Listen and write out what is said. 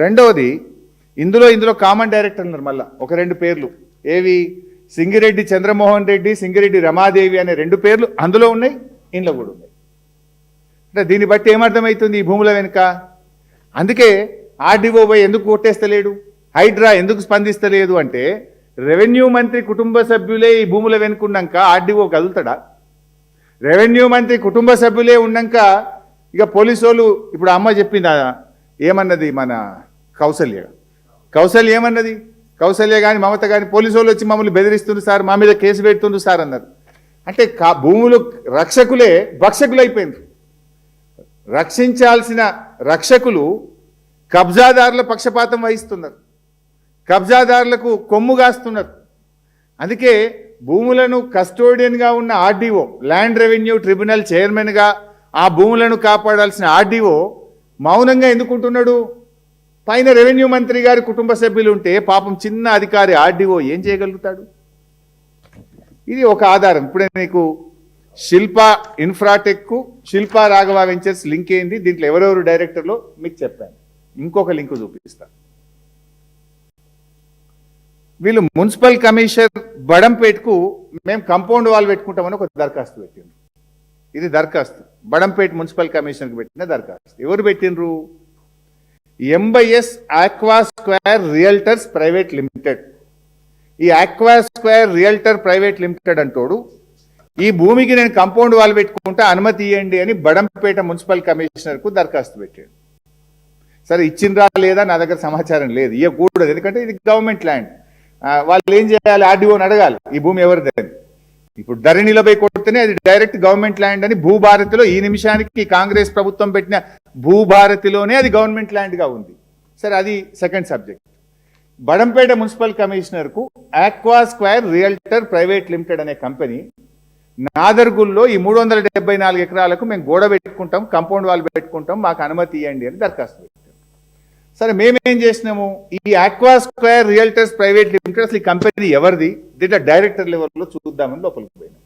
రెండవది ఇందులో common director ఉన్నారు. మళ్ళీ ఒక 2 పేర్లు ఏవి, సింగిరెడ్డి చంద్రమోహన్ రెడ్డి, సింగిరెడ్డి రమాదేవి అనే 2 పేర్లు అందులో ఉన్నాయి, ఇంట్లో కూడా ఉన్నాయి. అంటే దీన్ని బట్టి ఏమర్థమవుతుంది ఈ భూముల వెనుక? అందుకే ఆర్డీఓ ఎందుకు కొట్టేస్తలేడు, హైడ్రా ఎందుకు స్పందిస్తలేదు అంటే రెవెన్యూ మంత్రి కుటుంబ సభ్యులే ఈ భూముల వెనుకున్నాక ఆర్డీఓ కదులుతాడా? రెవెన్యూ మంత్రి కుటుంబ సభ్యులే ఉన్నాక ఇక పోలీసు వాళ్ళు, ఇప్పుడు అమ్మ చెప్పింది ఏమన్నది, మన కౌసల్య ఏమన్నది, కౌసల్య కానీ మమత కానీ పోలీసు వాళ్ళు వచ్చి మమ్మల్ని బెదిరిస్తుంది సార్, మా మీద కేసు పెడుతుంది సార్ అన్నారు. అంటే భూములు రక్షకులే భక్షకులు అయిపోయింది. రక్షించాల్సిన రక్షకులు కబ్జాదారుల పక్షపాతం వహిస్తున్నారు, కబ్జాదారులకు కొమ్ము కాస్తున్నారు. అందుకే భూములను కస్టోడియన్గా ఉన్న ఆర్డీఓ, ల్యాండ్ రెవెన్యూ ట్రిబ్యునల్ చైర్మన్గా ఆ భూములను కాపాడాల్సిన ఆర్డీఓ మౌనంగా ఎందుకుంటున్నాడు? పైన రెవెన్యూ మంత్రి గారి కుటుంబ సభ్యులు ఉంటే పాపం చిన్న అధికారి ఆర్డీఓ ఏం చేయగలుగుతాడు? ఇది ఒక ఆధారం. ఇప్పుడే మీకు శిల్పా ఇన్ఫ్రాటెక్, శిల్పా రాఘవ వెంచర్స్ లింక్ ఏంది, దీంట్లో ఎవరెవరు డైరెక్టర్లో మీకు చెప్పాను. ఇంకొక లింక్ చూపిస్తాను. వీళ్ళు మున్సిపల్ కమిషనర్ బడంపేట్కు మేము కాంపౌండ్ వాల్ పెట్టుకుంటామని ఒక దరఖాస్తు పెట్టిండ్రు. ఇది దరఖాస్తు బడంపేట్ మున్సిపల్ కమిషనర్కి పెట్టిన దరఖాస్తు. ఎవరు పెట్టినరు? ఎంబైఎస్ aqua square realtors private limited. ఈ aqua square realtor private limited అంటోడు ఈ భూమికి నేను కాంపౌండ్ వాల్ పెట్టుకుంటే అనుమతి ఇవ్వండి అని బడంపేట మున్సిపల్ కమిషనర్కు దరఖాస్తు పెట్టాడు. సరే ఇచ్చిండ్రా లేదా నా దగ్గర సమాచారం లేదు, ఇవ్వకూడదు, ఎందుకంటే ఇది గవర్నమెంట్ ల్యాండ్. వాళ్ళు ఏం చేయాలి, ఆర్డీఓని అడగాలి ఈ భూమి ఎవరిదని. ఇప్పుడు ధరణిలో పోయి కొడితేనే అది డైరెక్ట్ గవర్నమెంట్ ల్యాండ్ అని భూభారతిలో ఈ నిమిషానికి కాంగ్రెస్ ప్రభుత్వం పెట్టిన భూభారతిలోనే అది గవర్నమెంట్ ల్యాండ్గా ఉంది. సరే అది సెకండ్ సబ్జెక్ట్. బడంపేట మున్సిపల్ కమిషనర్కు aqua square realtor private limited అనే కంపెనీ నాదర్గుల్లో ఈ 374 ఎకరాలకు మేము గోడ పెట్టుకుంటాం, కాంపౌండ్ వాల్ పెట్టుకుంటాం, మాకు అనుమతి ఇవ్వండి అని దరఖాస్తు పెట్టాం. సరే మేమేం చేసినాము, ఈ aqua square realtors private limited అసలు ఈ కంపెనీ ఎవరిది, దీంట్లో డైరెక్టర్ లెవెల్లో చూద్దామని లోపలికి పోయినాం.